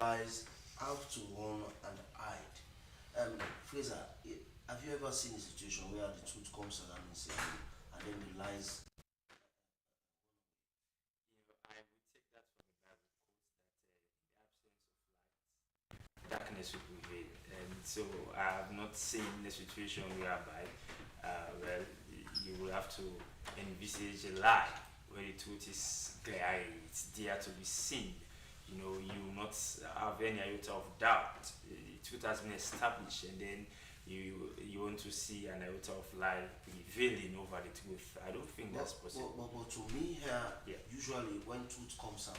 lies have to run and hide. Fraser, have you ever seen a situation where the truth comes around and says, and then the lies? I would take that from the Bible quote that in the absence of light, darkness will prevail. And so I have not seen a situation whereby, well, you will have to envisage a lie where the truth is clear, it's there to be seen. You will not have any iota of doubt. The truth has been established, and then you want to see an iota of lie prevailing over the truth. I don't think that's possible. But to me here, Yeah. usually when truth comes out,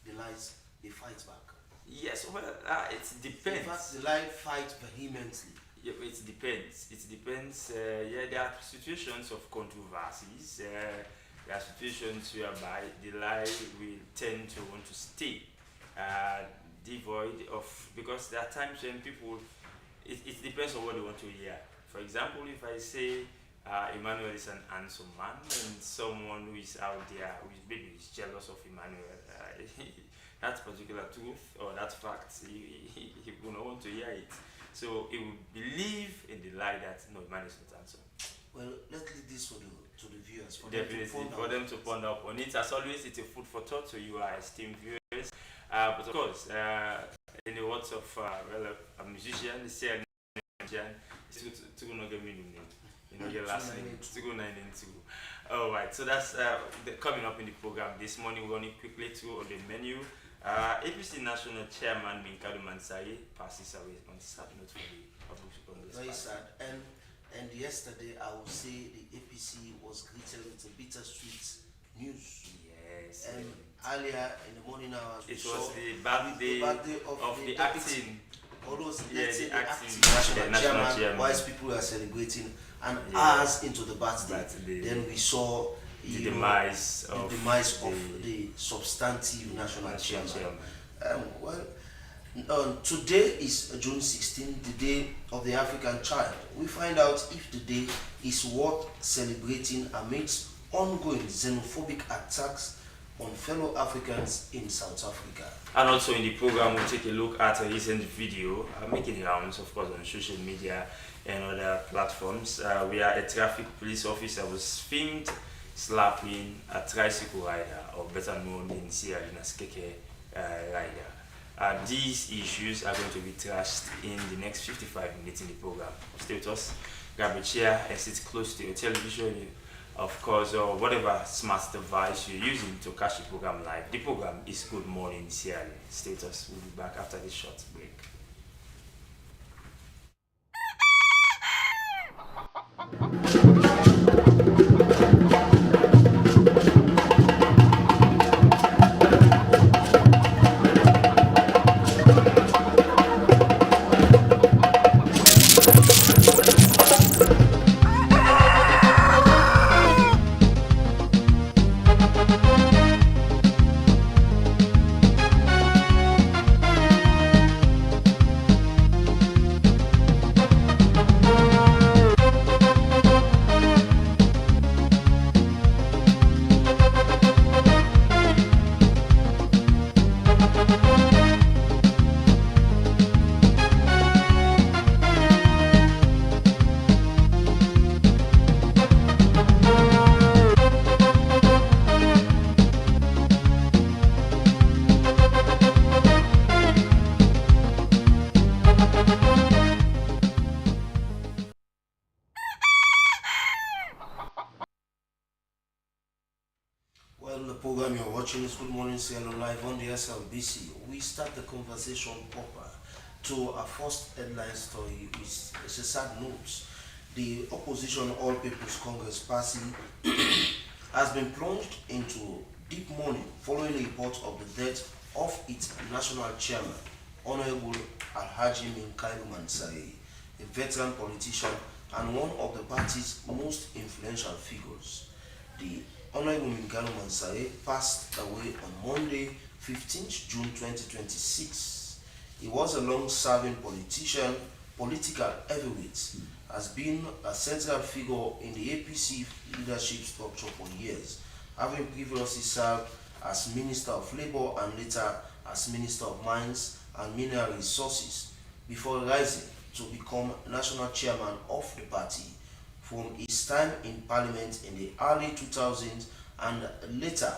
the lies they fight back. Yes, well, it In depends. fact, the lie fight vehemently. Yeah, it depends. It depends. Yeah, there are situations of controversies. There are situations whereby the lie will tend to want to stay uh, devoid of, because there are times when people, it depends on what they want to hear. For example, if I say Emmanuel is an handsome man, and someone who is out there who is maybe is jealous of Emmanuel, that particular truth or that fact, he will not want to hear it. So he will believe in the lie that no, man is not handsome. Well, let's leave this for the viewers for Definitely, them to ponder for on them it. to ponder upon it. As always, it's a food for thought to you, our esteemed viewers. But of course, in the words of a musician, the same musician, it's to not get meaning. Your last name, 2992. Alright, so that's coming up in the program this morning. We're running quickly through on the menu. APC National Chairman Minkadu Mansari passes away on sad note for the public Congress. Very sad. And yesterday, I would say the APC was greeted with a bittersweet news. Yes. And earlier in the morning hours, we It saw was the birthday of the deputy, acting. all those Yeah, elected the acting national national chairman, chairman. whilst people were celebrating, and Yeah. hours into the birthday, Birthday. then we saw The you know, demise the of demise of the substantive national chairman. Well, today is June 16, the day of the African child. We find out if the day is worth celebrating amidst ongoing xenophobic attacks on fellow Africans in South Africa. And also in the program, we'll take a look at a recent video making rounds, of course, on social media and other platforms, where a traffic police officer was filmed slapping a tricycle rider, or better known in Sierra Leone as Keke rider. These issues are going to be trashed in the next 55 minutes in the program. Stay with us, grab a chair and sit close to your television, of course, or whatever smart device you're using to catch the program live. The program is Good Morning Sierra Leone. Stay with us. We'll be back after this short break. Well, the program you're watching is Good Morning Sierra Live on the SLBC. We start the conversation proper to our first headline story, which is a sad note. The opposition All People's Congress party has been plunged into deep mourning following a report of the death of its national chairman, Honorable Alhaji Minkairu Mansari, a veteran politician and one of the party's most influential figures. The Honorable Minkairu Mansari passed away on Monday, 15th June 2026. He was a long-serving politician, political heavyweight, has been a central figure in the APC leadership structure for years, having previously served as Minister of Labour and later as Minister of Mines and Mineral Resources before rising to become national chairman of the party from his time in parliament in the early 2000s and later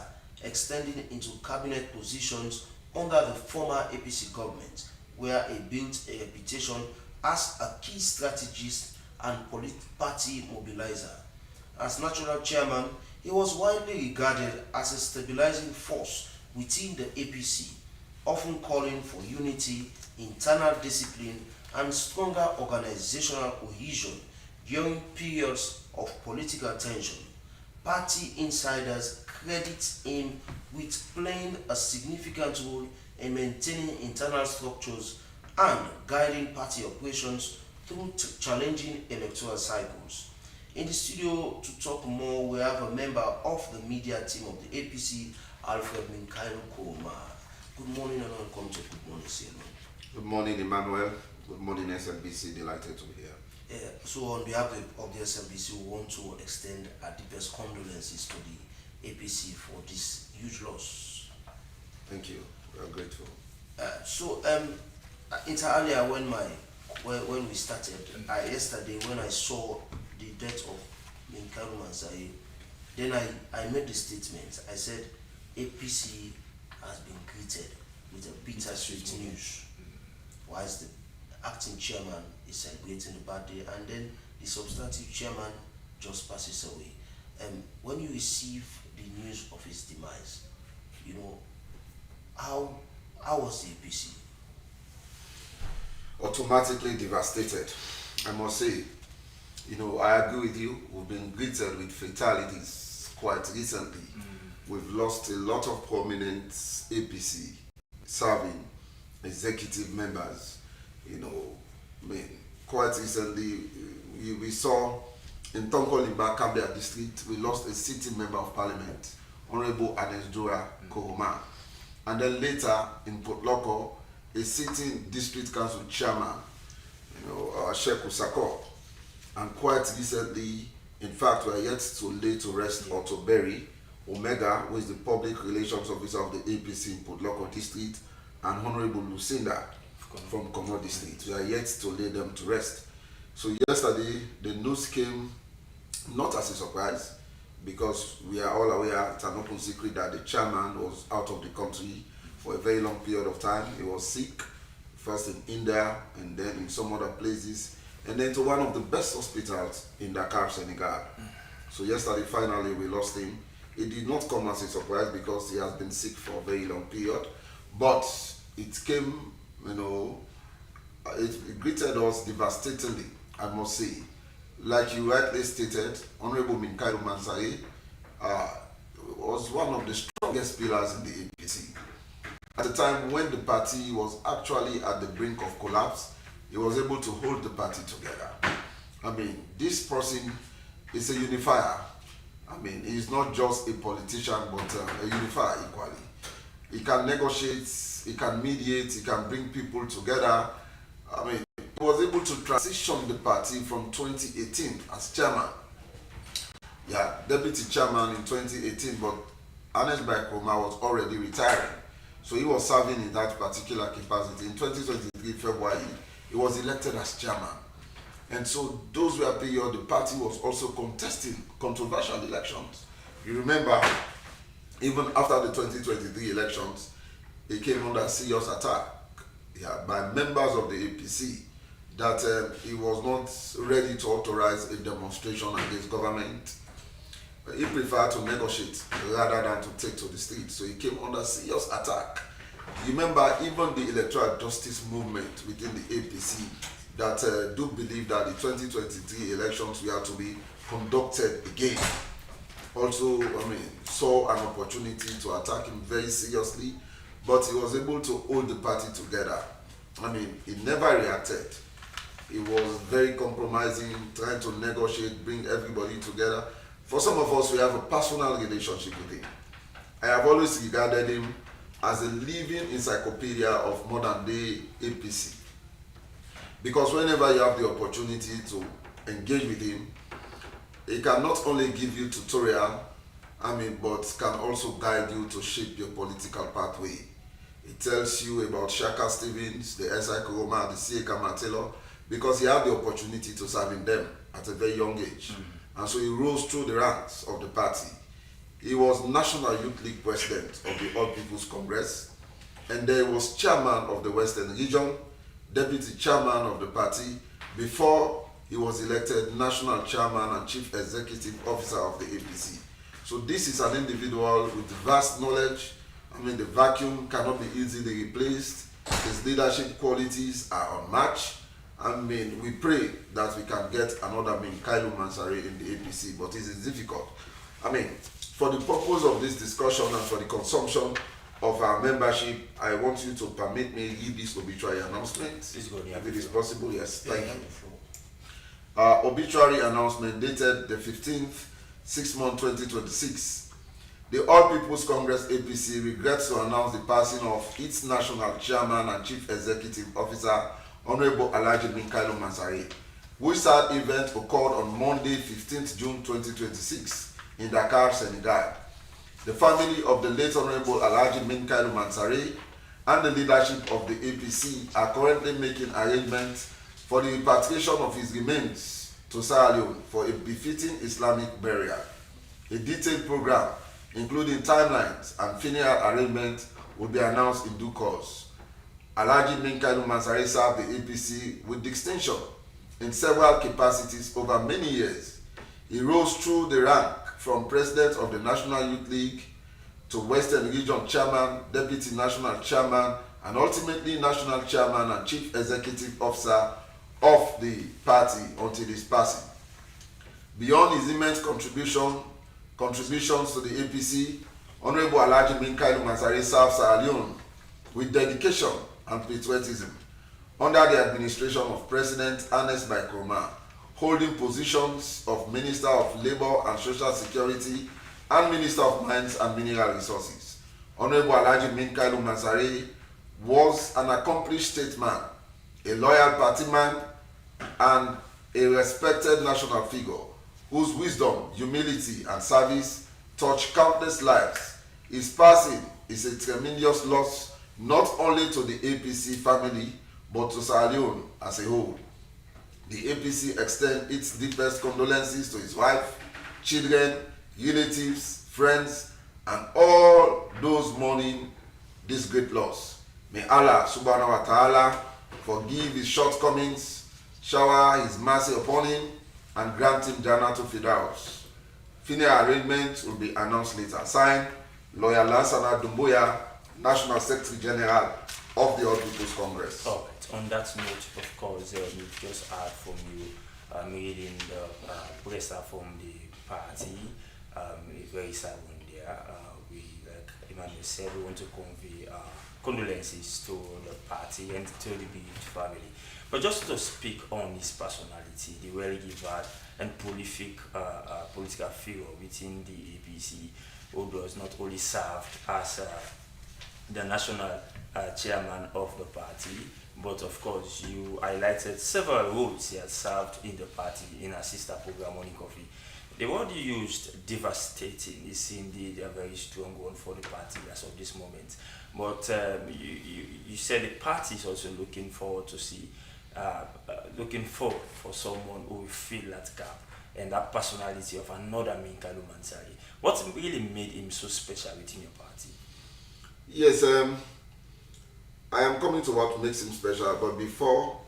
extending into cabinet positions under the former APC government, where he built a reputation as a key strategist and party mobilizer. As national chairman, he was widely regarded as a stabilizing force within the APC, often calling for unity, internal discipline, and stronger organizational cohesion during periods of political tension. Party insiders credit him with playing a significant role in maintaining internal structures and guiding party operations through challenging electoral cycles. In the studio to talk more, we have a member of the media team of the APC, Alfred Minkailo Koma. Good morning and welcome to Good Morning CLO. Good morning, Emmanuel. Good morning, SLBC. Delighted to be here. So on behalf of the SLBC, we want to extend our deepest condolences to the APC for this huge loss. Thank you. We are grateful. It's earlier when we started, yesterday when I saw the death of Minkaru Mansai, then I made the statement. I said APC has been greeted with a bittersweet news, whilst the acting chairman is celebrating the birthday, and then the substantive chairman just passes away. When you receive the news of his demise, you know, how was the APC? Automatically devastated, I must say. You know, I agree with you. We've been greeted with fatalities quite recently. We've lost a lot of prominent APC serving executive members. You know, I mean, quite recently, we saw in Tonkolimba, Kambia district, we lost a sitting member of parliament, Honorable Anesdura Kohoma. And then later in Port Loko, a sitting district council chairman, Sheikh Usako. And quite recently, in fact, we are yet to lay to rest or to bury Omega, who is the public relations officer of the APC in Port Loko district, and Honorable Lucinda from Komo district. We are yet to lay them to rest. So yesterday, the news came not as a surprise, because we are all aware, it's an open secret, that the chairman was out of the country for a very long period of time. He was sick, first in India and then in some other places, and then to one of the best hospitals in Dakar, Senegal. So yesterday, finally, we lost him. It did not come as a surprise because he has been sick for a very long period, but it came, it greeted us devastatingly, I must say. Like you rightly stated, Honorable Minkaru Mansai was one of the strongest pillars in the APC. At the time when the party was actually at the brink of collapse, he was able to hold the party together. I mean, this person is a unifier. I mean, he's not just a politician, but a unifier equally. He can negotiate, he can mediate, he can bring people together. I mean, he was able to transition the party from 2018 as chairman. Yeah, deputy chairman in 2018, but Ernest Baikoma was already retiring. So he was serving in that particular capacity. In 2023 February, he was elected as chairman. And so those were period the party was also contesting controversial elections. You remember, even after the 2023 elections, it came under serious attack by members of the APC that he was not ready to authorize a demonstration against government. He preferred to negotiate rather than to take to the street. So he came under serious attack. You remember, even the electoral justice movement within the APC that do believe that the 2023 elections were to be conducted again, also, saw an opportunity to attack him very seriously, but he was able to hold the party together. He never reacted. He was very compromising, trying to negotiate, bring everybody together. For some of us, we have a personal relationship with him. I have always regarded him as a living encyclopedia of modern day APC. Because whenever you have the opportunity to engage with him, he can not only give you tutorial, but can also guide you to shape your political pathway. It tells you about Shaka Stevens, the S.I. Kuroma, the C.A. Kamatelo, because he had the opportunity to serve in them at a very young age. And so he rose through the ranks of the party. He was National Youth League President of the All People's Congress, and then he was chairman of the Western Region, deputy chairman of the party, before he was elected national chairman and chief executive officer of the APC. So this is an individual with vast knowledge. I mean, the vacuum cannot be easily replaced. His leadership qualities are unmatched. I mean, we pray that we can get another Kailu Mansari in the APC, but it is difficult. I mean, for the purpose of this discussion and for the consumption of our membership, I want you to permit me give this obituary announcement. If it is possible, yes. Thank you. Obituary announcement dated the 15th, 6th month 2026. The All People's Congress APC regrets to announce the passing of its national chairman and chief executive officer, Honorable Alhaji Kailu Mansari, which sad event occurred on Monday, 15th June 2026 in Dakar, Senegal. The family of the late Honorable Alhaji Kailu Mansari and the leadership of the APC are currently making arrangements for the repatriation of his remains to Sierra Leone for a befitting Islamic burial. A detailed program, including timelines and funeral arrangements, will be announced in due course. Alhaji Kailu Mansari served the APC with distinction in several capacities over many years. He rose through the rank from President of the National Youth League to Western Region Chairman, Deputy National Chairman, and ultimately National Chairman and Chief Executive Officer of the party until his passing. Beyond his immense contributions to the APC, Honorable Alhaji Kailu Mansari serves Sierra Leone with dedication and patriotism under the administration of President Ernest Bai Koroma, holding positions of Minister of Labour and Social Security and Minister of Mines and Mineral Resources. Honorable Alhaji Kailu Mansari was an accomplished statesman, a loyal party man, and a respected national figure whose wisdom, humility, and service touched countless lives. His passing is a tremendous loss not only to the APC family but to Sierra Leone as a whole. The APC extends its deepest condolences to his wife, children, relatives, friends, and all those mourning this great loss. May Allah subhanahu wa ta'ala forgive his shortcomings, shower his mercy upon him, and grant him Jannatul Firdaus. Funeral arrangements will be announced later. Signed, Lawyer Lansana Dumbuya, National Secretary General of the All People's Congress. All right. On that note, of course, we've just heard from you reading the presser from the party. A very sad one there. We, like Emmanuel said, we want to convey condolences to the party and to the bereaved family. But just to speak on his personality, the well-given and prolific political figure within the APC, who does not only serve as the national chairman of the party, but of course you highlighted several roles he has served in the party in a sister program, Morning Coffee. The word you used, devastating, is indeed a very strong one for the party as of this moment. But you said the party is also looking forward to see, looking forward for someone who will fill that gap and that personality of another Kailu Mansari. What really made him so special within your party? Yes, I am coming to what makes him special, but before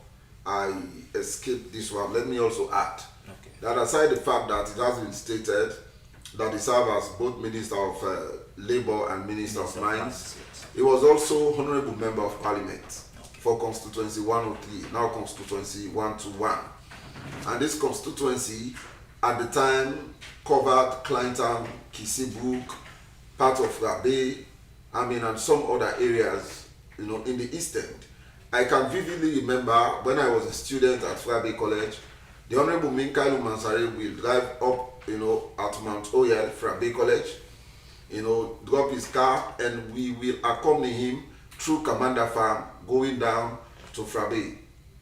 I escape this one, let me also add that aside the fact that it has been stated that he served as both Minister of Labour and Minister of Mines, yes. He was also Honourable Member of Parliament for Constituency 103, now Constituency 121. And this constituency at the time covered Clinton, Kisibrook, part of Rabe, and some other areas, in the East End. I can vividly remember when I was a student at Rabe College, the Honorable Kailu Mansari will drive up, at Mount Oyel, Rabe College, drop his car, and we will accompany him through Commander Farm, going down to Frabe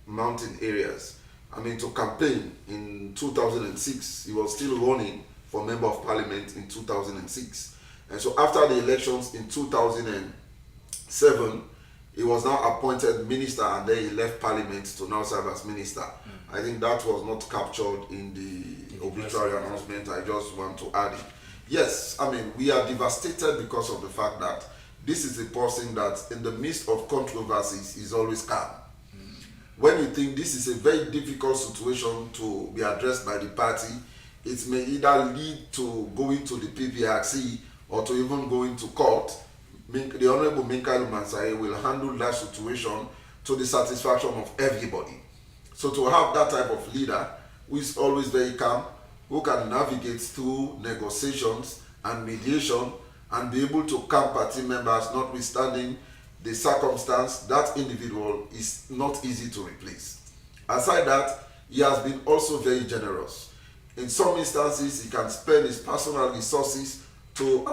mountain areas. To campaign in 2006. He was still running for Member of Parliament in 2006. And so after the elections in 2007, he was now appointed minister, and then he left parliament to now serve as minister. I think that was not captured in the obituary announcement. I just want to add it. Yes, I mean, we are devastated because of the fact that this is a person that in the midst of controversies is always calm. When you think this is a very difficult situation to be addressed by the party, it may either lead to going to the PPRC or to even going to court. The Honorable Minkailu Mansare will handle that situation to the satisfaction of everybody. So to have that type of leader who is always very calm, who can navigate through negotiations and mediation and be able to calm party members notwithstanding the circumstance, that individual is not easy to replace. Aside that, he has been also very generous. In some instances, he can spend his personal resources to,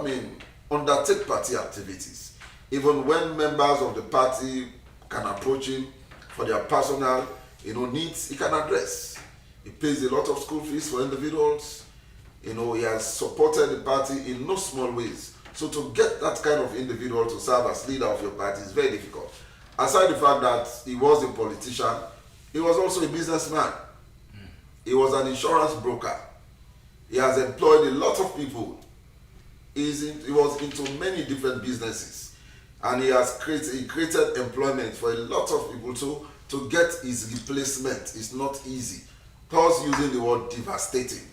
undertake party activities. Even when members of the party can approach him for their personal, needs, he can address. He pays a lot of school fees for individuals. He has supported the party in no small ways. So to get that kind of individual to serve as leader of your party is very difficult. Aside the fact that he was a politician, he was also a businessman. He was an insurance broker. He has employed a lot of people. He was into many different businesses, and he created employment for a lot of people. To get his replacement is not easy. Thus, using the word devastating.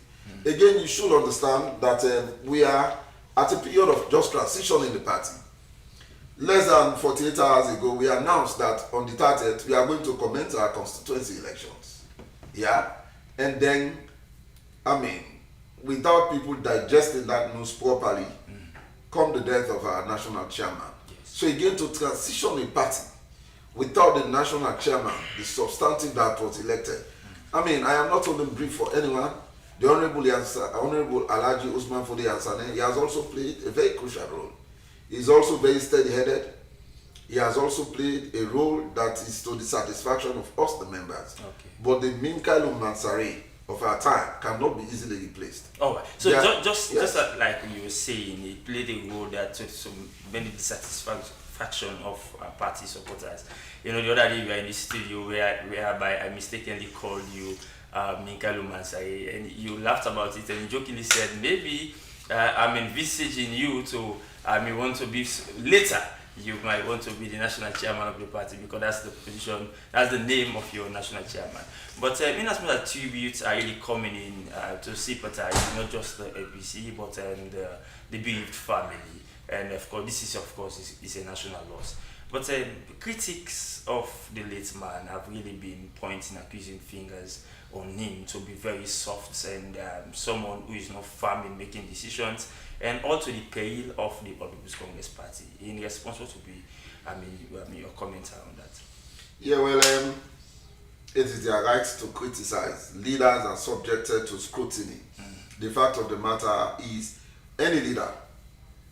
Again, you should understand that we are at a period of just transition in the party. Less than 48 hours ago, we announced that on the 30th, we are going to commence our constituency elections. Yeah? And then, without people digesting that news properly, come the death of our national chairman. Yes. So again, to transition a party without the national chairman, the substantive that was elected. I am not holding brief for anyone. The Honorable Alhaji Usman Fode Ansane, he has also played a very crucial role. He's also very steady-headed. He has also played a role that is to the satisfaction of us, the members. Okay. But the Minkailu Mansare of our time cannot be easily replaced. All right. So just like you were saying, he played a role that to many dissatisfaction of party supporters. The other day we were in the studio whereby I mistakenly called you Minkailu Mansare, and you laughed about it and you jokingly said maybe I'm envisaging you to want to be later. You might want to be the national chairman of the party because that's the position, that's the name of your national chairman. But in as much as tributes are really coming in to sympathize not just the APC but the bereaved family, and of course this is a national loss. But critics of the late man have really been pointing accusing fingers on him to be very soft and someone who is not firm in making decisions, and all to the peril of the People's Congress Party. In response, what would be your comment on that? Yeah, well, it is their right to criticize. Leaders are subjected to scrutiny. The fact of the matter is, any leader,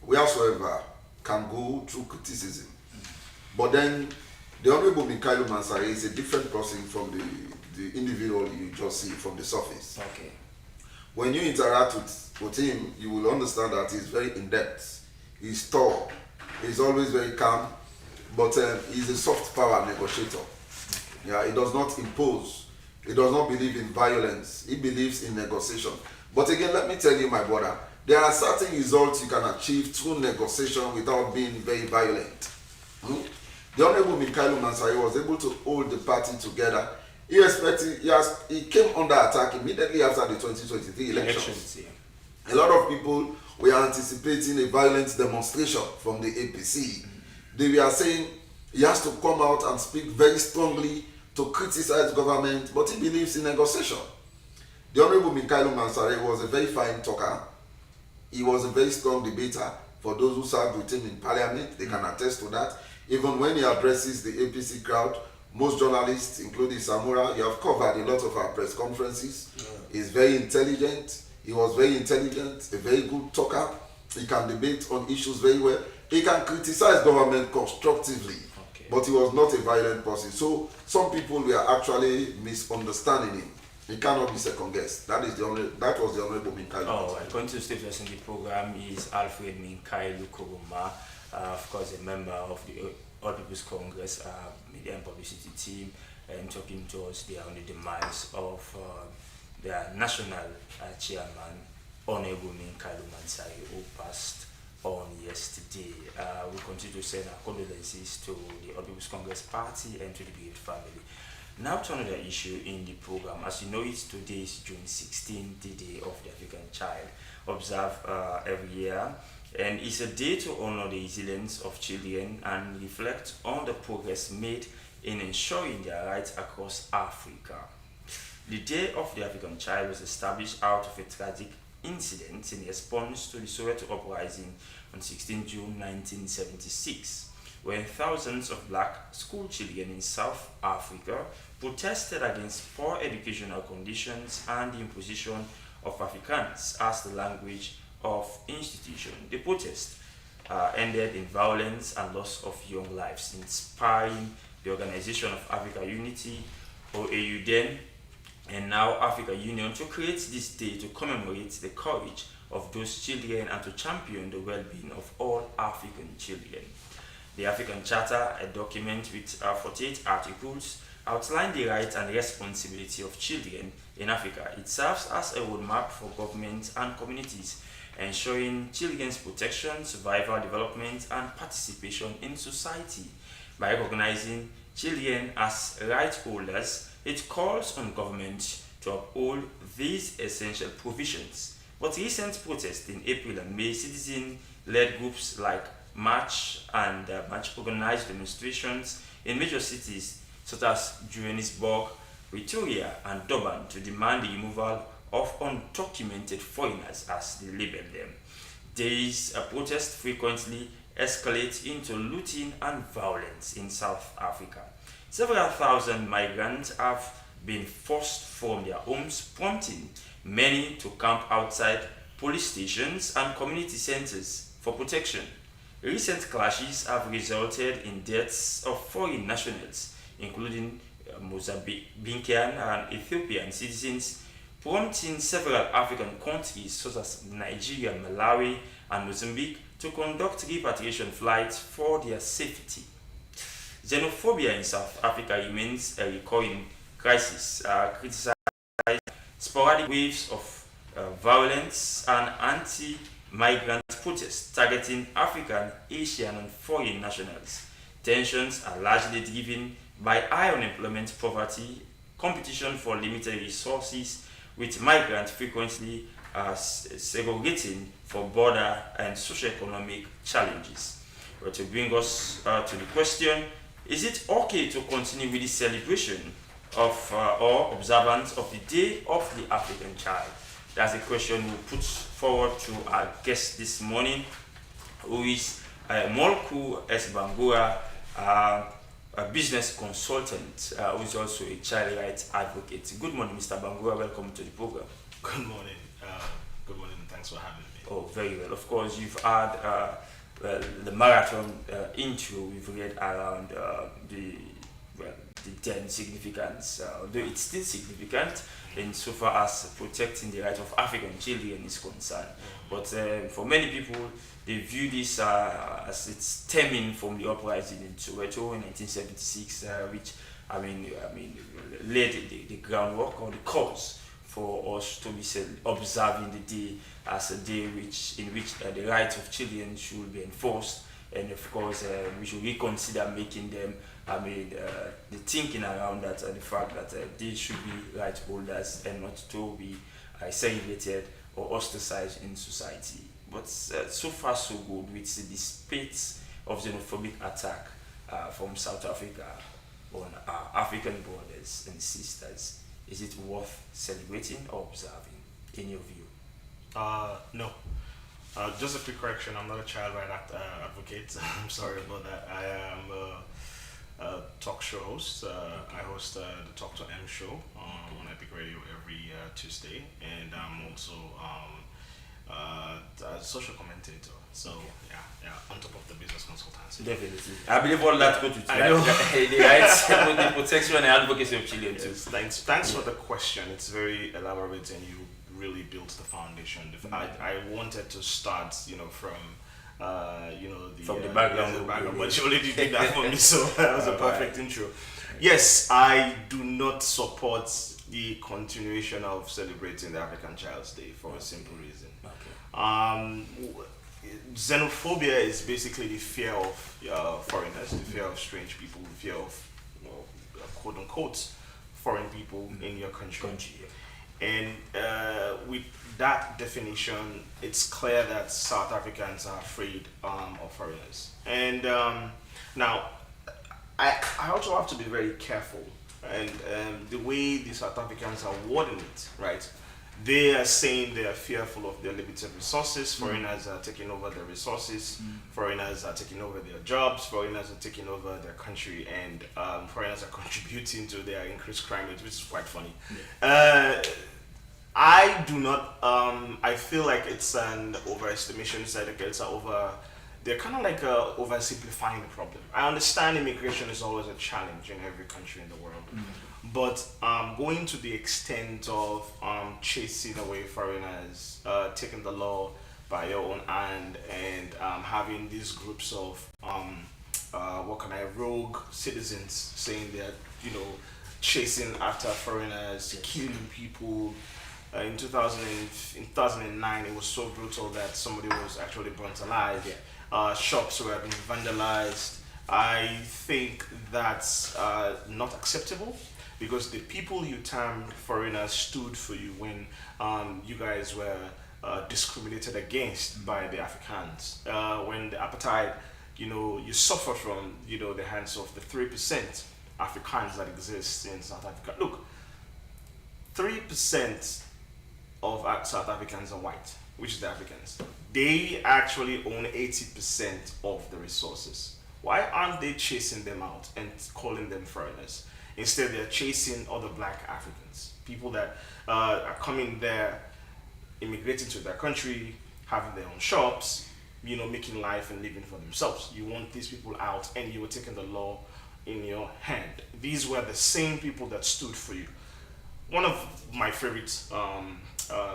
wheresoever, can go through criticism. But then, the Honorable Minkailu Mansare is a different person from the individual you just see from the surface. Okay. When you interact with him, you will understand that he's very in-depth. He's tall. He's always very calm. But he's a soft power negotiator. Yeah, he does not impose. He does not believe in violence. He believes in negotiation. But again, let me tell you, my brother, there are certain results you can achieve through negotiation without being very violent. The Honorable Minkailu Mansare was able to hold the party together. He came under attack immediately after the 2023 elections. A lot of people were anticipating a violent demonstration from the APC. They were saying he has to come out and speak very strongly to criticize government, but he believes in negotiation. The Honorable Minkailu Mansare was a very fine talker. He was a very strong debater. For those who served with him in parliament, they can attest to that. Even when he addresses the APC crowd, most journalists, including Samura, you have covered a lot of our press conferences. Yeah. He's very intelligent. He was very intelligent, a very good talker. He can debate on issues very well. He can criticize government constructively, but he was not a violent person. So some people were actually misunderstanding him. He cannot be second guessed. That was the Honorable Minkailu. Going to stay with us in the program is Alfred Minkailu Kuruma. of course, a member of the All People's Congress Media and Publicity team, and talking to us there on the demise of their national chairman, Honorable Minkailu Mansari, who passed on yesterday. We continue to send our condolences to the All People's Congress Party and to the bereaved family. Now to another issue in the program. As you know, it's today is June 16th, the Day of the African Child, observed every year, and it's a day to honor the resilience of children and reflect on the progress made in ensuring their rights across Africa. The Day of the African Child was established out of a tragic incident in response to the Soweto uprising on 16 June 1976, when thousands of black school children in South Africa protested against poor educational conditions and the imposition of Afrikaans as the language of institution. The protest ended in violence and loss of young lives, inspiring the Organization of Africa Unity, OAU then, and now Africa Union, to create this day to commemorate the courage of those children and to champion the well-being of all African children. The African Charter, a document with 48 articles, outlines the rights and responsibility of children in Africa. It serves as a roadmap for governments and communities, ensuring children's protection, survival, development, and participation in society. By recognizing children as rights holders, it calls on government to uphold these essential provisions. But recent protests in April and May, citizen-led groups like March and March-organized demonstrations in major cities such as Johannesburg, Pretoria, and Durban to demand the removal of undocumented foreigners, as they label them. These protests frequently escalate into looting and violence in South Africa. Several thousand migrants have been forced from their homes, prompting many to camp outside police stations and community centers for protection. Recent clashes have resulted in deaths of foreign nationals, including Mozambican and Ethiopian citizens, prompting several African countries such as Nigeria, Malawi, and Mozambique to conduct repatriation flights for their safety. Xenophobia in South Africa remains a recurring crisis, criticized sporadic waves of violence and anti-migrant protests targeting African, Asian, and foreign nationals. Tensions are largely driven by high unemployment, poverty, competition for limited resources, with migrants frequently segregating for border and socioeconomic challenges. But to bring us to the question, is it okay to continue with the celebration of or observance of the Day of the African Child? That's a question we put forward to our guest this morning, who is Molku S. Bangura, a business consultant, who is also a child rights advocate. Good morning, Mr. Bangura. Welcome to the program. Good morning. Good morning, and thanks for having me. Oh, very well. Of course, you've had the marathon intro. We've read around the then significance, though it's still significant insofar as protecting the right of African children is concerned. But for many people, they view this as it's stemming from the uprising in Soweto in 1976, which laid the groundwork or the cause for us to be observing the day as a day in which the rights of children should be enforced, and of course we should reconsider making them the thinking around that and the fact that they should be right holders and not to be segregated or ostracized in society. But so far so good with the spate of xenophobic attack from South Africa on our African brothers and sisters. Is it worth celebrating or observing, in your view? No. Just a quick correction. I'm not a child right advocate. I'm sorry about that. I am a talk show host. I host the Talk to M show on Epic Radio every Tuesday, and I'm also a social commentator. So yeah, on top of the business consultancy. Definitely. I believe all that goes with I know. the rights, the protection and advocacy of children too. Yes, thanks for the question. It's very elaborate, and you really built the foundation. I wanted to start, from From the background. but you already did that for me, so that was a perfect intro. Yes, I do not support the continuation of celebrating the African Child's Day for a simple reason. Xenophobia is basically the fear of foreigners, the fear of strange people, the fear of, quote unquote, foreign people in your country. And with that definition, it's clear that South Africans are afraid of foreigners. And now, I also have to be very careful. And the way the South Africans are wording it, right? They are saying they are fearful of their limited resources. Foreigners are taking over their resources. Foreigners are taking over their jobs. Foreigners are taking over their country, and foreigners are contributing to their increased crime rate, which is quite funny. I do not. I feel like it's an overestimation. They're kind of like oversimplifying the problem. I understand immigration is always a challenge in every country in the world, but going to the extent of chasing away foreigners, taking the law by your own hand, and having these groups of rogue citizens saying they're chasing after foreigners, killing people. In 2009, it was so brutal that somebody was actually burnt alive. Shops were being vandalized. I think that's not acceptable, because the people you termed foreigners stood for you when you guys were discriminated against by the Africans. When the apartheid, you suffered from the hands of the 3% Africans that exist in South Africa. Look, 3% of South Africans are white, which is the Africans. They actually own 80% of the resources. Why aren't they chasing them out and calling them foreigners? Instead, they're chasing other black Africans, people that are coming there, immigrating to their country, having their own shops, making life and living for themselves. You want these people out, and you were taking the law in your hand. These were the same people that stood for you. One of my favorite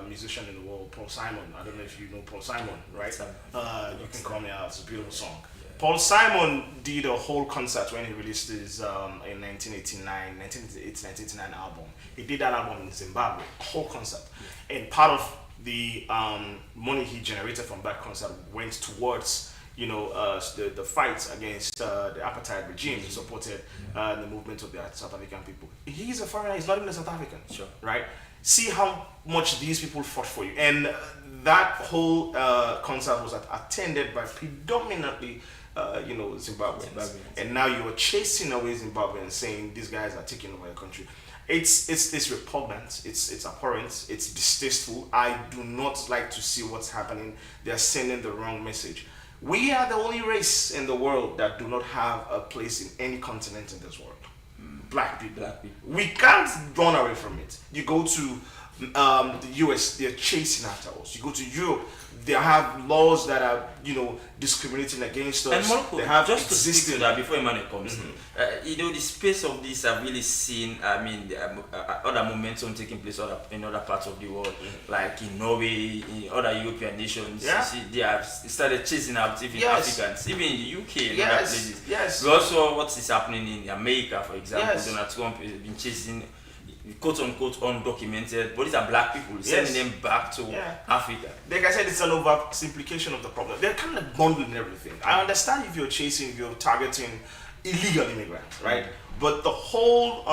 musician in the world, Paul Simon. I don't know if you know Paul Simon, right? You Can Call Me Out. It's a beautiful song. Yeah. Paul Simon did a whole concert when he released his in 1989 album. He did that album in Zimbabwe, a whole concert. Yeah. And part of the money he generated from that concert went towards the fight against the apartheid regime. He supported the movement of the South African people. He's a foreigner. He's not even a South African. Sure. Right? See how much these people fought for you. And that whole concert was attended by predominantly Zimbabweans. And now you are chasing away Zimbabweans, saying these guys are taking over your country. It's repugnant, it's abhorrent, it's distasteful. I do not like to see what's happening. They're sending the wrong message. We are the only race in the world that do not have a place in any continent in this world. Black people. We can't run away from it. You go to the US, they're chasing after us. You go to Europe, they have laws that are, discriminating against us. And Marco, they have just to speak to that before Emmanuel comes, the space of this I've really seen. I mean, other momentum taking place in other parts of the world, like in Norway, in other European nations. Yeah. You see, they have started chasing out even Africans, even in the UK and other places. Yes. We also what is happening in America, for example. Yes. Donald Trump has been chasing, quote unquote, undocumented, but these are black people, sending them back to Africa. Like I said, it's an oversimplification of the problem. They're kind of bundling everything. I understand if you're targeting illegal immigrants, right? But the whole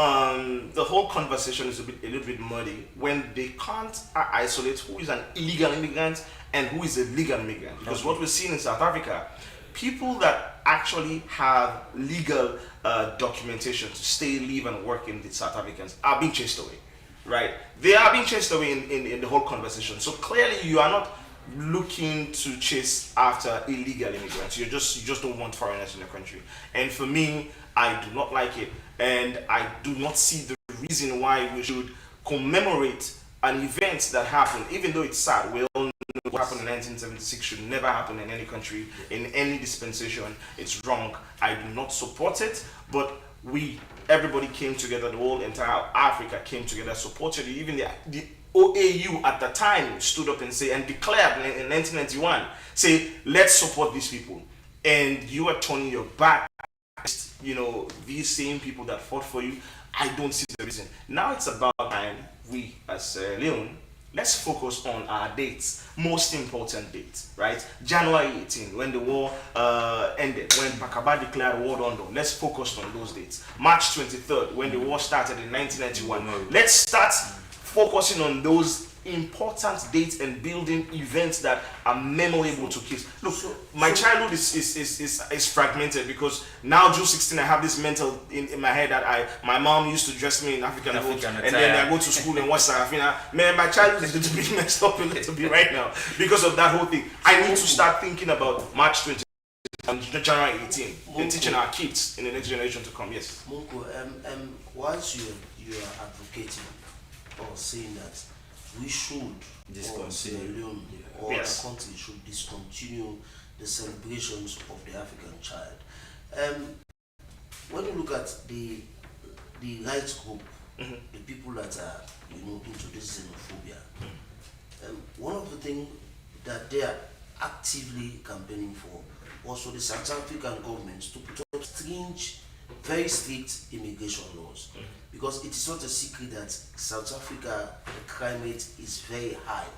conversation is a little bit muddy when they can't isolate who is an illegal immigrant and who is a legal immigrant. Because what we're seeing in South Africa, people that actually have legal documentation to stay, live, and work in the South Africans are being chased away, right? They are being chased away in the whole conversation. So clearly, you are not looking to chase after illegal immigrants. You just don't want foreigners in the country. And for me, I do not like it, and I do not see the reason why we should commemorate an event that happened, even though it's sad. We all know what happened in 1976 should never happen in any country, in any dispensation. It's wrong. I do not support it, but everybody came together, the whole entire Africa came together, supported it. Even the OAU at the time stood up and say and declared in 1991, say, let's support these people. And you are turning your back, these same people that fought for you. I don't see the reason. Now it's about time we, as Leon, let's focus on our dates, most important dates, right? January 18, when the war ended, when Pakaba declared war on them. Let's focus on those dates. March 23rd, when the war started in 1991. Let's start focusing on those important dates and building events that are memorable to kids. Look, my childhood is fragmented because now June 16 I have this mental in my head that my mom used to dress me in African clothes and then I go to school and watch Sarafina. Man, my childhood is a little bit messed up a little bit right now because of that whole thing. I need to start thinking about March 20 and January 18 and teaching our kids in the next generation to come. Yes. Monko, once you are advocating or saying that we should discontinue or yes. the country should discontinue the celebrations of the African child. When you look at the rights group, the people that are into this xenophobia, one of the things that they are actively campaigning for was for the South African government to put up very strict immigration laws, because it is not a secret that South Africa, the crime rate is very high.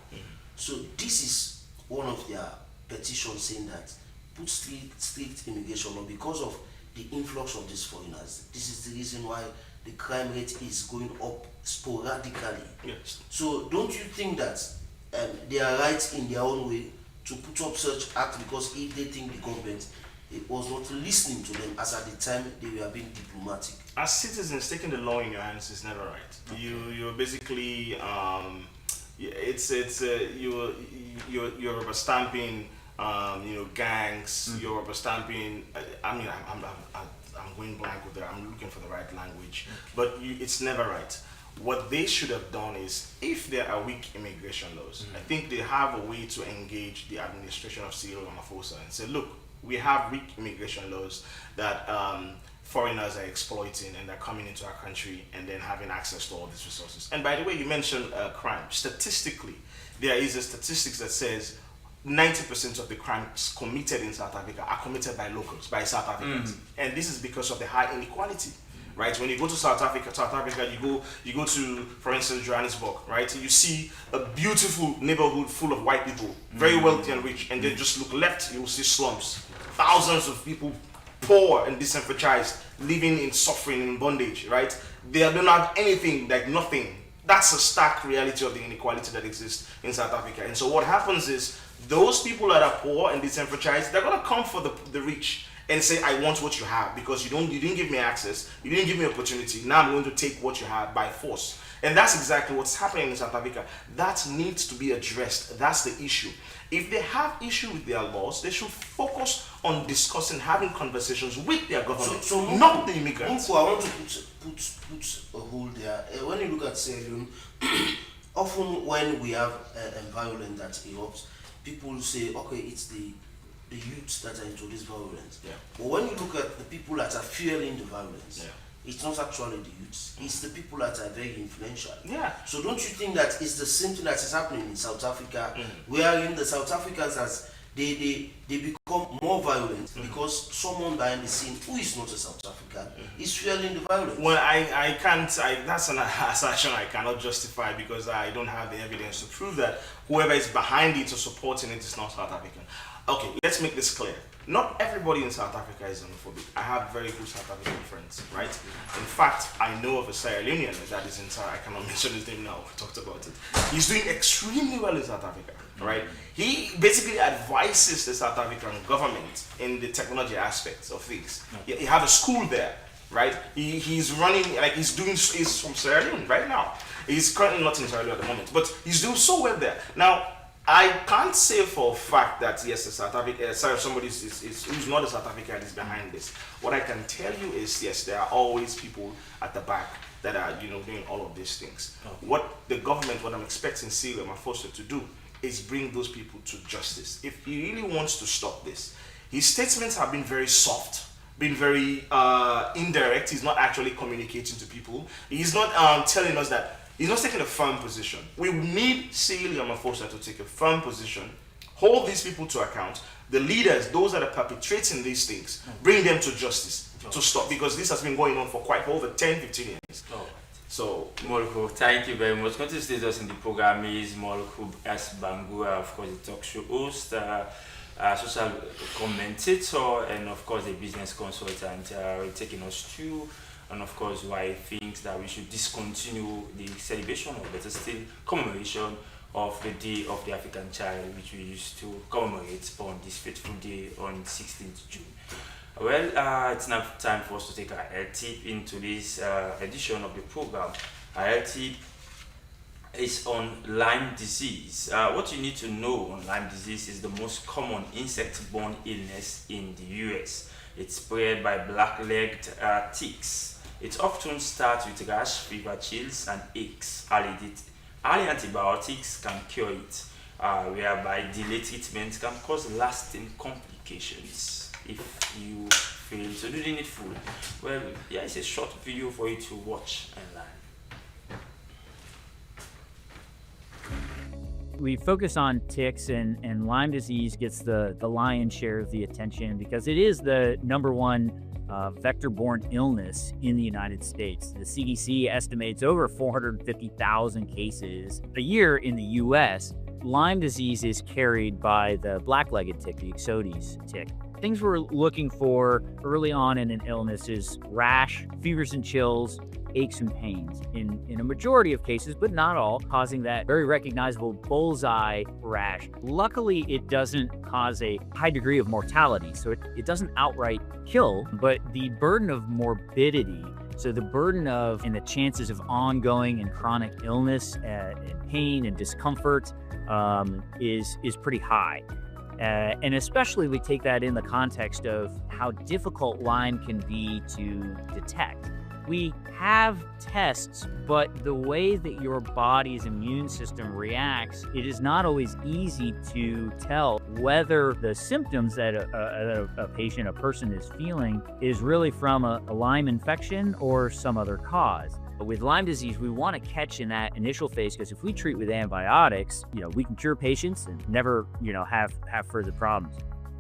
So this is one of their petitions saying that put strict immigration law because of the influx of these foreigners. This is the reason why the crime rate is going up sporadically. Yes. So don't you think that they are right in their own way to put up such act, because if they think the government was not listening to them as at the time they were being diplomatic? As citizens, taking the law in your hands is never right. Okay. You're basically you're rubber stamping gangs. You're rubber stamping. I'm going blank with that. I'm looking for the right language, but it's never right. What they should have done is, if there are weak immigration laws, I think they have a way to engage the administration of Cyril Ramaphosa and say, look, we have weak immigration laws that foreigners are exploiting and they're coming into our country and then having access to all these resources. And by the way, you mentioned crime. Statistically, there is a statistics that says 90% of the crimes committed in South Africa are committed by locals, by South Africans. And this is because of the high inequality. Right, when you go to South Africa, you go to, for instance, Johannesburg, right? You see a beautiful neighborhood full of white people, very wealthy and rich, and then just look left, you will see slums. Thousands of people, poor and disenfranchised, living in suffering and bondage, right? They don't have anything, like nothing. That's a stark reality of the inequality that exists in South Africa. And so what happens is, those people that are poor and disenfranchised, they're gonna come for the rich and say, I want what you have, because you didn't give me access, you didn't give me opportunity, now I'm going to take what you have by force. And that's exactly what's happening in South Africa. That needs to be addressed. That's the issue. If they have issue with their laws, they should focus on discussing, having conversations with their government, so not the immigrants. Munku, I want to put a hold there. When you look at Sierra Leone, often when we have violence that erupts, people say, okay, it's the youths that are into this violence. Yeah. But when you look at the people that are fueling the violence, Yeah. it's not actually the youths, it's the people that are very influential. Yeah. So don't you think that it's the same thing that is happening in South Africa, wherein the South Africans, as they become more violent because someone behind the scene who is not a South African is fueling the violence? Well, I can't, that's an assertion I cannot justify, because I don't have the evidence to prove that whoever is behind it or supporting it is not South African. Okay, let's make this clear. Not everybody in South Africa is xenophobic. I have very good South African friends, right? In fact, I know of a Sierra Leonean that is in South, I cannot mention his name now, we talked about it. He's doing extremely well in South Africa, right? He basically advises the South African government in the technology aspects of things. He have a school there, right? He's running, like he's from Sierra Leone right now. He's currently not in Sierra Leone at the moment, but he's doing so well there. Now, I can't say for a fact that yes, a South African, somebody who's not a South African is behind this. What I can tell you is yes, there are always people at the back that are doing all of these things. Okay. What the government, what I'm expecting Cyril Ramaphosa to do is bring those people to justice. If he really wants to stop this, his statements have been very soft, being very indirect. He's not actually communicating to people. He's not telling us that he's not taking a firm position. We need Cyril Ramaphosa to take a firm position, hold these people to account. The leaders, those that are perpetrating these things, bring them to justice to stop, because this has been going on for quite over 10, 15 years. So, Molko, thank you very much. Going to stay us in the program is Molko S. Bangura, of course, the talk show host, social commentator, and of course, a business consultant, taking us through, and of course, why he thinks that we should discontinue the celebration, or better still, commemoration of the Day of the African Child, which we used to commemorate on this fateful day on 16th June. Well, it's now time for us to take our health tip into this edition of the program. Our health tip is on Lyme disease. What you need to know on Lyme disease is the most common insect-borne illness in the US. It's spread by black-legged ticks. It often starts with rash, fever, chills, and aches. Early antibiotics can cure it, whereby delayed treatment can cause lasting complications if you fail to do the needful. Well, yeah, it's a short video for you to watch online. We focus on ticks, and Lyme disease gets the lion's share of the attention because it is the #1 vector-borne illness in the United States. The CDC estimates over 450,000 cases a year in the U.S. Lyme disease is carried by the black-legged tick, the Ixodes tick. Things we're looking for early on in an illness is rash, fevers and chills, aches and pains in a majority of cases, but not all, causing that very recognizable bullseye rash. Luckily, it doesn't cause a high degree of mortality, so it doesn't outright kill, but the burden of morbidity, so the burden of and the chances of ongoing and chronic illness and pain and discomfort is pretty high. And especially we take that in the context of how difficult Lyme can be to detect. We have tests, but the way that your body's immune system reacts, it is not always easy to tell whether the symptoms that a patient, a person is feeling is really from a Lyme infection or some other cause. With Lyme disease, we want to catch in that initial phase, because if we treat with antibiotics, we can cure patients and never, have further problems.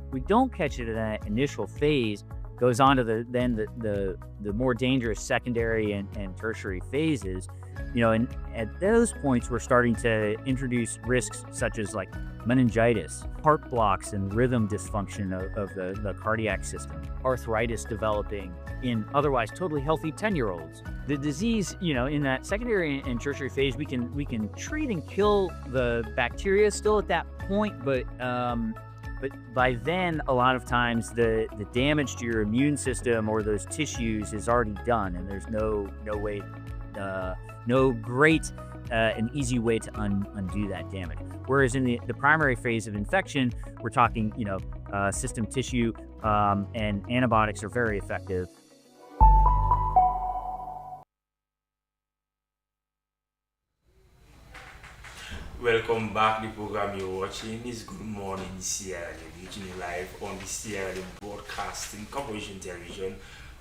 If we don't catch it in that initial phase, goes on to the more dangerous secondary and tertiary phases, and at those points we're starting to introduce risks such as like meningitis, heart blocks and rhythm dysfunction of the cardiac system, arthritis developing in otherwise totally healthy 10-year-olds. The disease, in that secondary and tertiary phase, we can treat and kill the bacteria still at that point, but by then, a lot of times the damage to your immune system or those tissues is already done, and there's no way, no great and easy way to undo that damage. Whereas in the primary phase of infection, we're talking, system tissue, and antibiotics are very effective. Welcome back. The program you're watching is Good Morning Sierra Leone, reaching you live on the Sierra Leone Broadcasting Corporation Television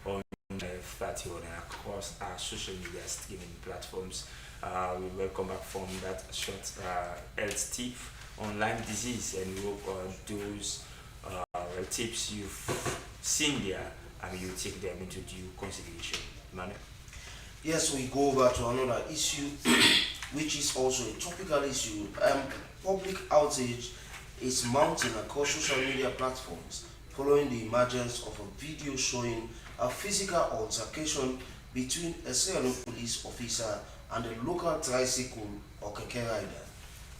on 31 and across our social media streaming platforms. We welcome back from that short health tip on Lyme disease, and we hope those tips you've seen there, and you take them into due consideration. Manuel? Yes, we go over to another issue, which is also a topical issue. Public outrage is mounting across social media platforms following the emergence of a video showing a physical altercation between a Sierra Leone police officer and a local tricycle or keke rider.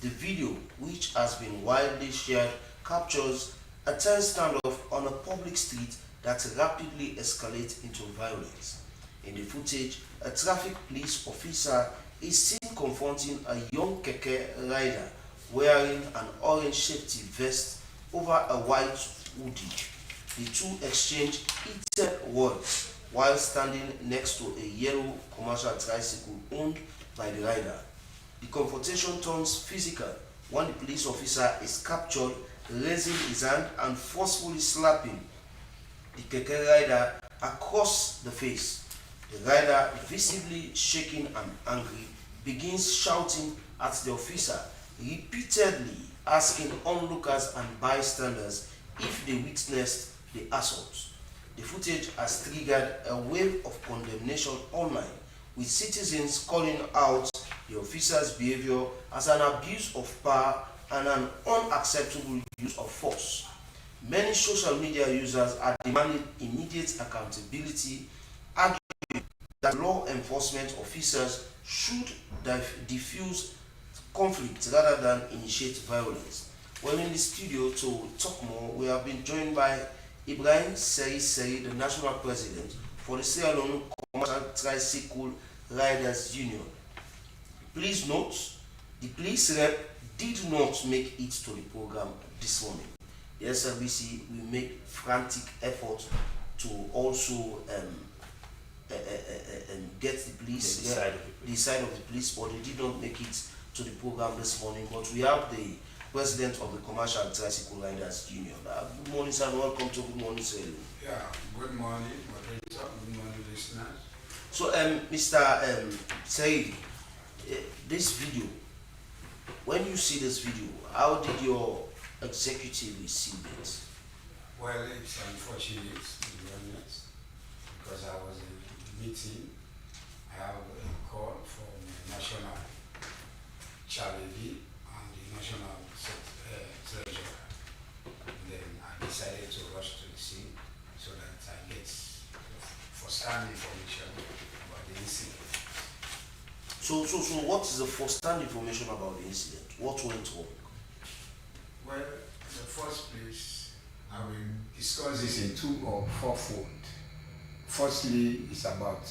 The video, which has been widely shared, captures a tense standoff on a public street that rapidly escalates into violence. In the footage, a traffic police officer is seen confronting a young keke rider wearing an orange safety vest over a white hoodie. The two exchange heated words while standing next to a yellow commercial tricycle owned by the rider. The confrontation turns physical when the police officer is captured raising his hand and forcefully slapping the keke rider across the face. The rider, visibly shaking and angry, begins shouting at the officer, repeatedly asking onlookers and bystanders if they witnessed the assault. The footage has triggered a wave of condemnation online, with citizens calling out the officer's behavior as an abuse of power and an unacceptable use of force. Many social media users are demanding immediate accountability, arguing that law enforcement officers should diffuse conflict rather than initiate violence. Well, in the studio to talk more, we have been joined by Ibrahim Seri, the national president for the Sierra Leone Commercial Tricycle Riders Union. Please note, the police rep did not make it to the program this morning. The SLBC will make frantic effort to also get the police the side of the police, but they did not make it to the program this morning. But we have the president of the Commercial Tricycle Riders Union. Good morning, sir, and welcome to Good Morning, Sir. Yeah, good morning, moderator. Good morning, listeners. So, Mr. Said, this video, when you see this video, how did your executive receive it? Well, it's unfortunate, to be honest, because I was in a meeting. I have a call from the National Charity and the National Treasurer. Then I decided to rush to the scene so that I get first-hand information about the incident. So what is the first-hand information about the incident? What went wrong? Well, in the first place, I will discuss this in two or fourfold. Firstly, it's about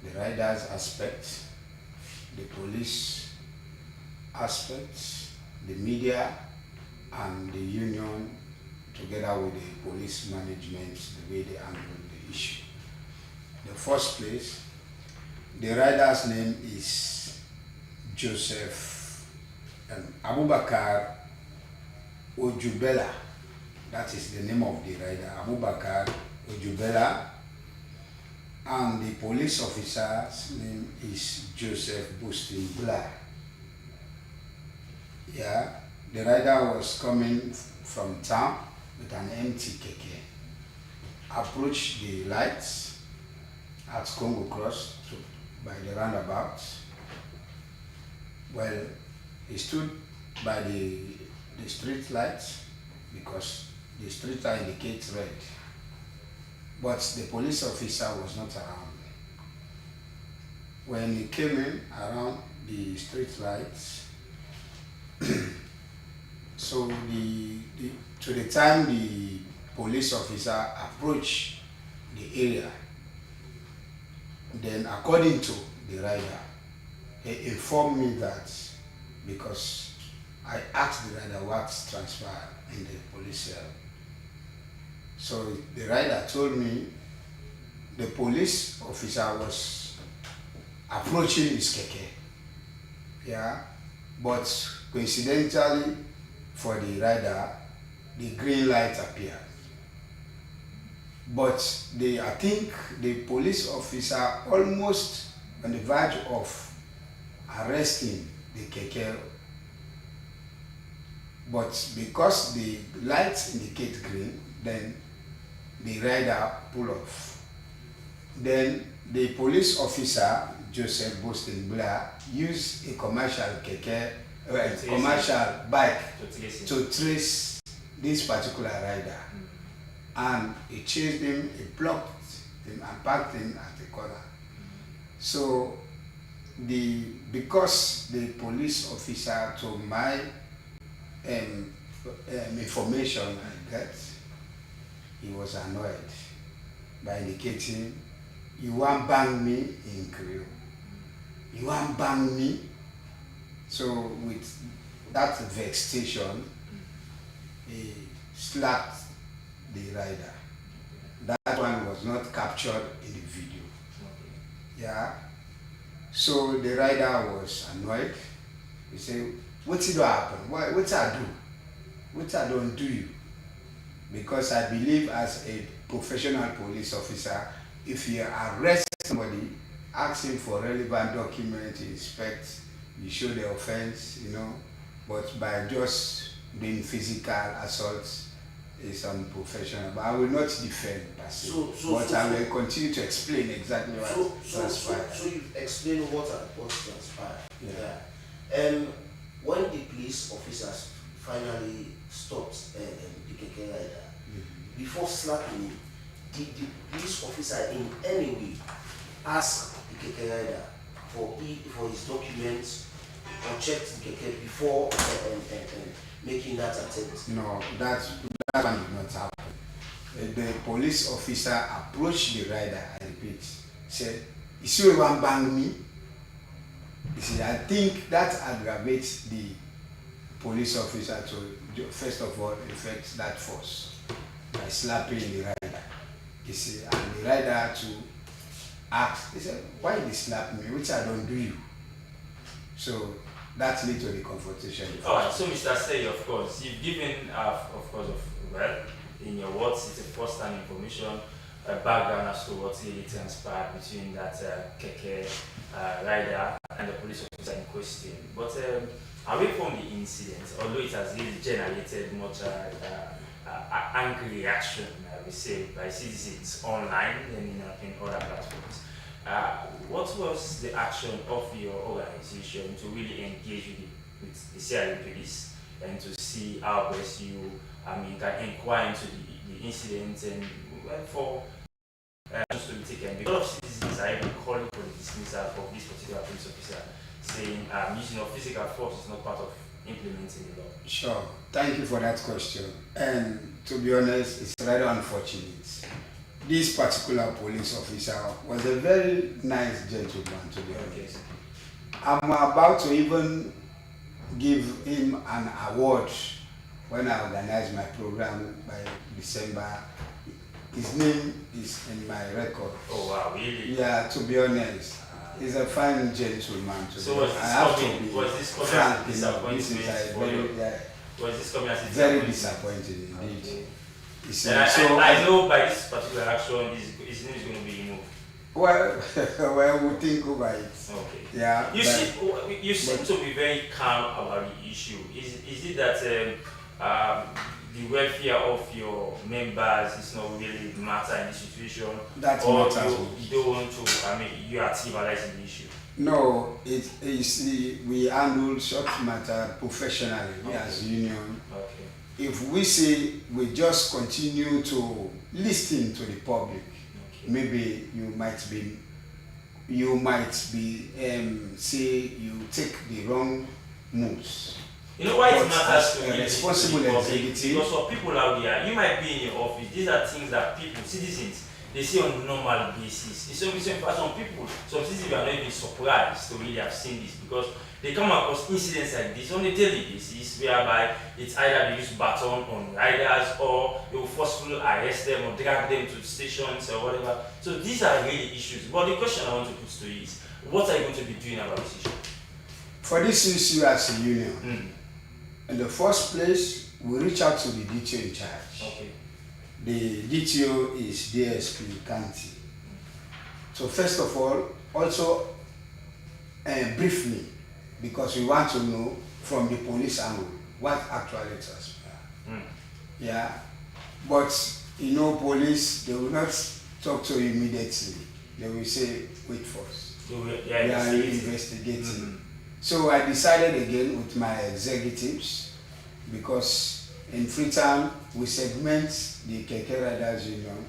the riders aspect, the police aspect, the media, and the union, together with the police management, the way they handle the issue. In the first place, the rider's name is Joseph Abubakar Ojubela. That is the name of the rider, Abubakar Ojubela. And the police officer's name is Joseph Bustin Blair. Yeah, the rider was coming from town with an empty keke. Approached the lights at Congo Cross by the roundabout. Well, he stood by the street lights because the street light indicates red. But the police officer was not around. When he came in around the street lights, so to the time the police officer approached the area, then according to the rider, he informed me that because I asked the rider what transpired in the police cell. So the rider told me the police officer was approaching his keke. Yeah, but coincidentally for the rider, the green light appeared. But I think the police officer almost on the verge of arresting the keke, but because the lights indicate green, then the rider pulled off. Then the police officer, Joseph Boston Blair, used a commercial keke, a commercial bike to trace this particular rider. And he chased him, he blocked him and parked him at the corner. So because the police officer, to my information I got, he was annoyed by indicating, "You won't bang me in Creole. You won't bang me." So with that vexation, he slapped the rider. That one was not captured in the video. Yeah. So the rider was annoyed. He said, "What did happen? What I do? What I don't do you?" Because I believe as a professional police officer, if you arrest somebody, ask him for relevant document, inspect, you show the offense, but by just doing physical assault is unprofessional. But I will not defend per se, I will continue to explain exactly what transpired. So you've explained what transpired. Yeah. And when the police officers finally stopped the keke rider, before slapping him, did the police officer in any way ask the keke rider for his documents or checked the keke before making that attempt? No, that one did not happen. The police officer approached the rider, I repeat, said, "You see, you want bang me?" You see, I think that aggravates the police officer to, first of all, effect that force by slapping the rider. You see, and the rider had to ask, he said, "Why did you slap me? Which I don't do you?" So that led to the confrontation. Alright, so Mr. Say, of course, you've given, in your words, it's a first-hand information, a background as to what really transpired between that keke rider and the police officer in question. But away from the incident, although it has really generated much angry reaction, I would say, by citizens online and in other platforms, what was the action of your organization to really engage with the Sierra Leone police and to see how best you can inquire into the incident and for to be taken? Because a lot of citizens are even calling for the dismissal of this particular police officer, saying using of physical force is not part of implementing the law. Sure. Thank you for that question. And to be honest, it's rather unfortunate. This particular police officer was a very nice gentleman, to be honest. I'm about to even give him an award when I organize my program by December. His name is in my record. Oh wow, really? Yeah, to be honest. He's a fine gentleman. So was this coming as a very disappointing indeed? Okay. So I know by this particular action his name is going to be removed. Well, we'll think about it. Okay. Yeah. You seem to be very calm about the issue. Is it that the welfare of your members is not really matter in this situation? That or matters. You don't want to, you are trivializing the issue? No, we handle such matter professionally as union. Okay. If we say we just continue to listen to the public, maybe you might be say you take the wrong moves. You know why it matters to a responsible executive? Because for people out there, you might be in your office. These are things that people, citizens, they see on a normal basis. It's so for some people, some citizens are not even surprised to really have seen this because they come across incidents like this on a daily basis, whereby it's either they use baton on riders or they will forcefully arrest them or drag them to stations or whatever. So these are really issues. But the question I want to put to you is, what are you going to be doing about this issue? For this issue as a union, in the first place, we reach out to the DTO in charge. Okay. The DTO is DSP County. So first of all, also brief me, because we want to know from the police angle what actually transpired. Yeah, but police, they will not talk to you immediately. They will say, wait first. We are investigating. So I decided again with my executives, because in Freetown we segment the Keke Riders Union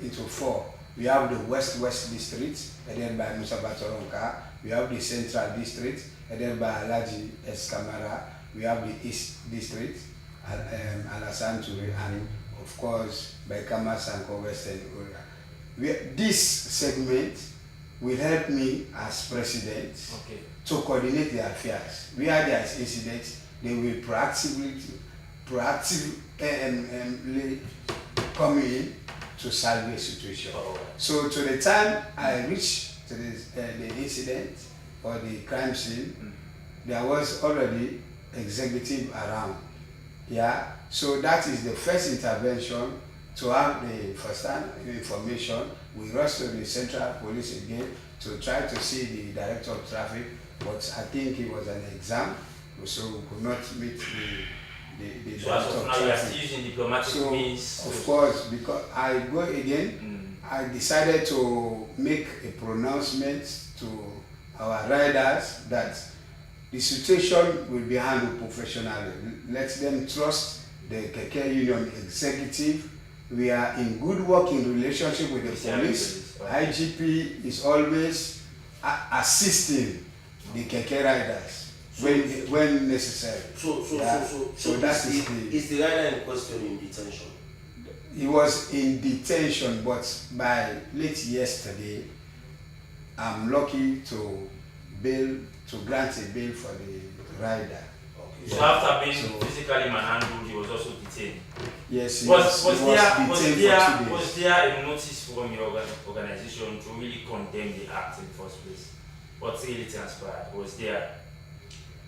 into 4. We have the West District, headed by Musa Batoronka. We have the Central District, headed by Alaji Eskamara. We have the East District, Alassane Toure, and of course by Kama Sanko Western area. This segment will help me as president to coordinate the affairs. Where there is incidents, they will proactively come in to solve the situation. So to the time I reached to the incident or the crime scene, there was already executive around. Yeah. So that is the first intervention to have the first-hand information. We rushed to the Central Police again to try to see the Director of Traffic, but I think it was an exam, so we could not meet the So Director as of of now, you are Traffic. still using diplomatic So, means. of course, because I go again, I decided to make a pronouncement to our riders that the situation will be handled professionally. Let them trust the Keke Union executive. We are in good working relationship with the police. IGP is always assisting the Keke riders when necessary. So that is the rider in question in detention? He was in detention, but by late yesterday, I'm lucky to grant a bail for the rider. Okay. So after being physically manhandled, he was also detained. Yes, Was there a notice from your organization to really condemn the act in the first place? What really transpired? Was there?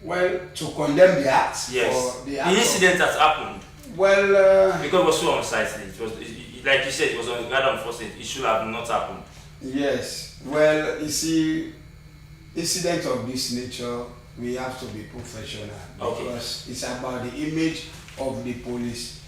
Well, to condemn the act? Yes. Or the incident that happened. Well, because it was so unsightly. It was, like you said, it was rather unfortunate. It should have not happened. Yes. Well, you see, incident of this nature, we have to be professional, because it's about the image of the police.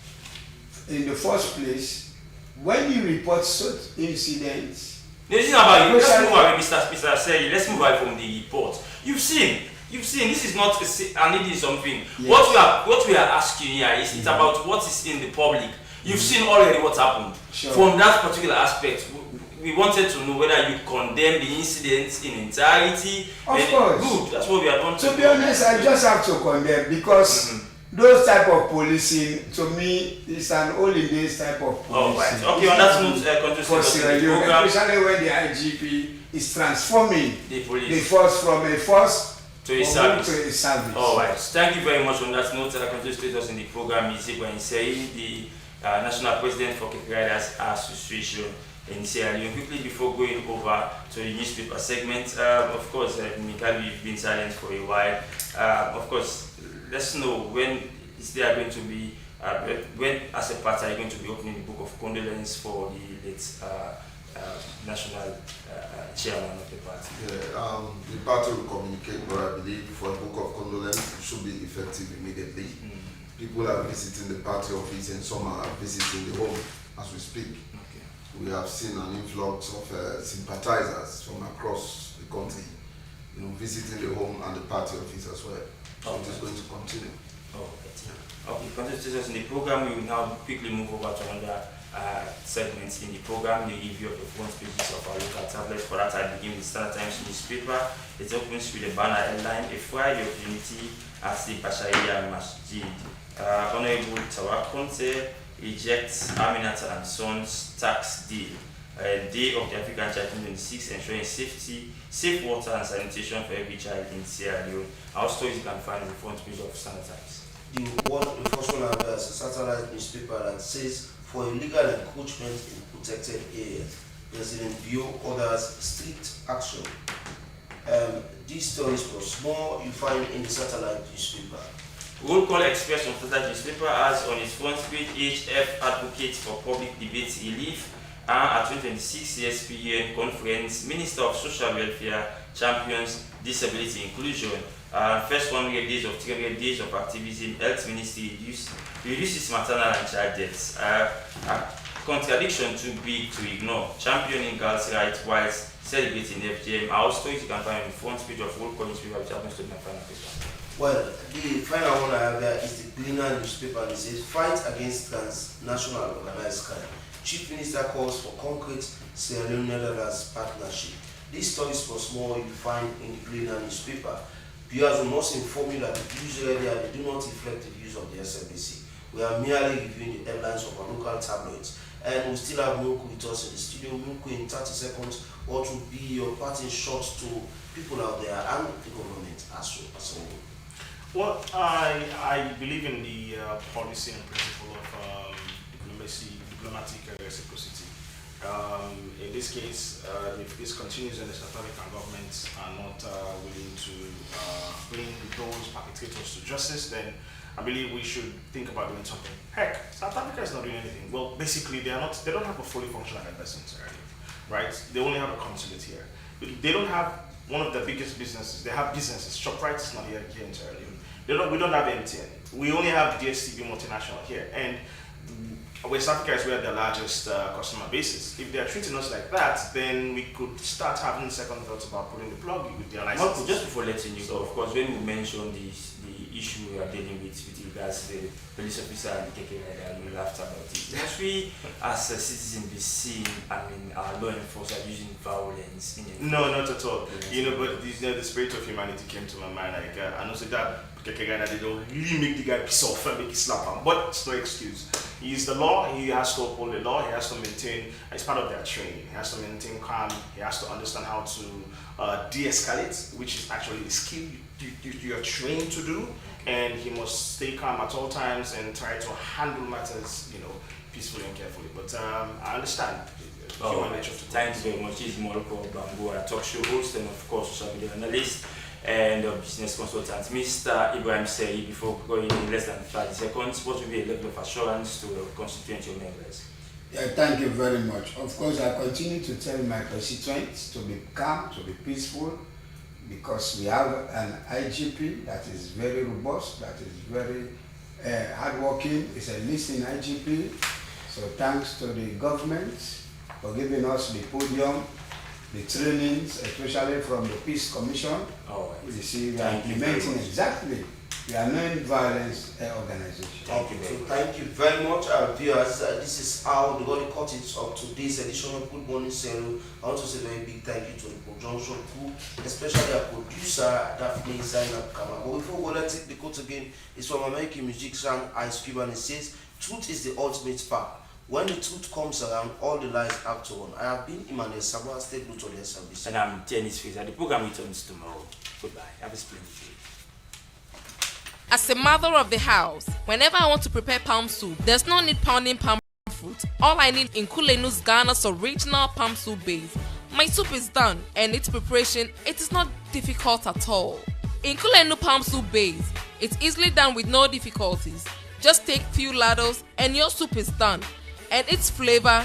In the first place, when you report such incidents, let's move away, Mr. Sey. Let's move away from the report. You've seen. This is not an need something. Yes. What we are asking here is it's about what is in the public. You've seen already what happened. Sure. From that particular aspect, we wanted to know whether you condemn the incident in entirety. Of course. Good. That's what we are doing. To be honest, I just have to condemn, because those type of policing, to me, is an olden days type of policing. Oh, right. Okay, on that note, especially when the IGP is transforming the police, the force from a force to a service. To a service. All right. Thank you very much. On that note, continue to us in the program is Ibrahim Sey, the National President for Keke Riders Association in Sierra Leone. Quickly before going over to the newspaper segment, of course, Mikhail, you've been silent for a while. Of course, let's know when is there going to be, when as a party are you going to be opening the book of condolence for the late national chairman of the party? Yeah, the party will communicate, but I believe for a book of condolence it should be effective immediately. People are visiting the party office and some are visiting the home as we speak. Okay. We have seen an influx of sympathizers from across the country, visiting the home and the party office as well. So it is going to continue. Okay, continue us in the program. We will now quickly move over to another segments in the program, the review of the front pages of our local tablets. For that, I begin with the Standard Times newspaper. It opens with a banner headline, "A Friday of Unity at the Bashariya Masjid." Honorable Tawakonte ejects Aminata and Sons tax deal. Day of the African Child 2026, ensuring safe water and sanitation for every child in Sierra Leone. Our stories you can find on the front page of Standard Times. The first one has a satellite newspaper that says, for illegal encroachment in protected areas, President Bio orders strict action. These stories plus more you find in the satellite newspaper. Roll Call Express on satellite newspaper has on its front page, HF advocates for public debate relief. At 2026 CSPUN conference, Minister of Social Welfare champions disability inclusion. First 100 days of 300 days of activism, Health Ministry reduces maternal and child deaths. Contradiction too big to ignore. Championing girls' rights whilst celebrating FGM. Our stories you can find on the front page of Roll Call newspaper, which happens to be my final paper. Well, the final one I have there is the Gleaner newspaper, and it says, fight against transnational organized crime. Chief Minister calls for concrete Sierra Leone Netherlands partnership. These stories plus more you find in the Gleaner newspaper. Viewers will not inform you that the views earlier they do not reflect the views of the SMBC. We are merely reviewing the headlines of our local tabloids. And we still have Milku with us in the studio. Milku, in 30 seconds, what would be your parting shot to people out there and the government as a whole? Well, I believe in the policy and principle of diplomatic reciprocity. In this case, if this continues and the South African governments are not willing to bring those perpetrators to justice, then I believe we should think about doing something. Heck, South Africa is not doing anything. Well, basically, they don't have a fully functional embassy in Sierra Leone, right? They only have a consulate here. They don't have one of the biggest businesses. They have businesses. ShopRite is not here in Sierra Leone. We don't have MTN. We only have DSTV multinational here, and West Africa is where the largest customer base is. If they are treating us like that, then we could start having second thoughts about putting the plug with their license. Marco, just before letting you go, of course, when we mentioned the issue we are dealing with regards to the police officer and the KK rider, we laughed about it. Must we, as a citizen, be seen, our law enforcement using violence in No, not at all. But the spirit of humanity came to my mind. Like, I know that KK rider, they don't really make the guy piss off and make it slap him, but it's no excuse. He is the law, he has to uphold the law, he has to maintain, it's part of their training, he has to maintain calm, he has to understand how to de-escalate, which is actually a skill you're trained to do, and he must stay calm at all times and try to handle matters, peacefully and carefully. But I understand. Thanks very much. This is Morocco Bamboo, a talk show host and of course social media analyst and business consultant. Mr. Ibrahim Sey, before going in less than 30 seconds, what will be a level of assurance to constituent your members? Yeah, thank you very much. Of course, I continue to tell my constituents to be calm, to be peaceful, because we have an IGP that is very robust, that is very hardworking. It's a listening IGP. So thanks to the government for giving us the podium, the trainings, especially from the Peace Commission. You see, we are implementing exactly. We are non-violence organization. Thank you very much, viewers. This is how the Golden Cut it of today's edition of Good Morning Sierra. I want to say a very big thank you to the production crew, especially our producer, Daphne Zainab Kama. But before we let it be cut again, it's from American musician Ice Cube, and it says, truth is the ultimate power. When the truth comes around, all the lies have to run. I have been Emmanuel Sabah, stay good on the service. And I'm Tennis Fraser. The program returns tomorrow. Goodbye. Have a splendid day. As a mother of the house, whenever I want to prepare palm soup, there's no need pounding palm fruit. All I need is Nkulenu's Ghana's original palm soup base. My soup is done, and its preparation, it is not difficult at all. Nkulenu palm soup base, it's easily done with no difficulties. Just take few ladles and your soup is done. And its flavor,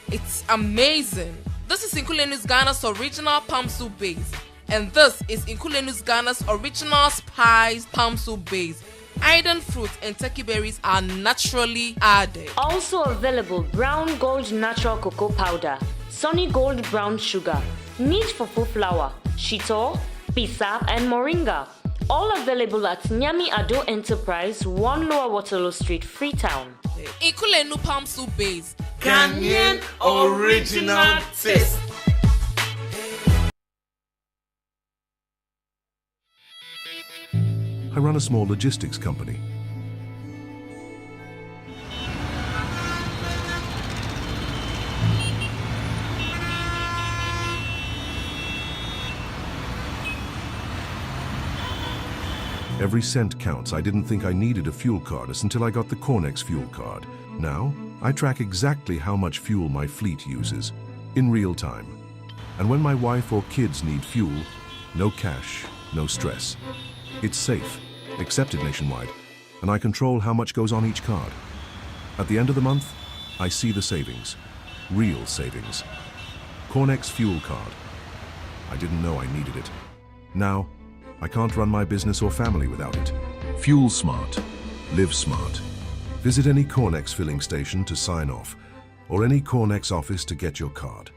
it's amazing. This is Nkulenu's Ghana's original palm soup base. And this is Nkulenu's Ghana's original spiced palm soup base. Iron fruit and turkey berries are naturally added. Also available Brown Gold Natural Cocoa Powder, Sunny Gold Brown Sugar, Neat Fufu Flour, Shito, Pisa, and Moringa. All available at Nyami Ado Enterprise, 1 Lower Waterloo Street, Freetown. Nkulenu palm soup base. Ghanaian original taste. I run a small logistics company. Every cent counts. I didn't think I needed a fuel card until I got the Cornex fuel card. Now, I track exactly how much fuel my fleet uses, in real time. And when my wife or kids need fuel, no cash, no stress. It's safe, accepted nationwide, and I control how much goes on each card. At the end of the month, I see the savings, real savings. Cornex fuel card. I didn't know I needed it. Now, I can't run my business or family without it. Fuel smart. Live smart. Visit any Cornex filling station to sign off, or any Cornex office to get your card.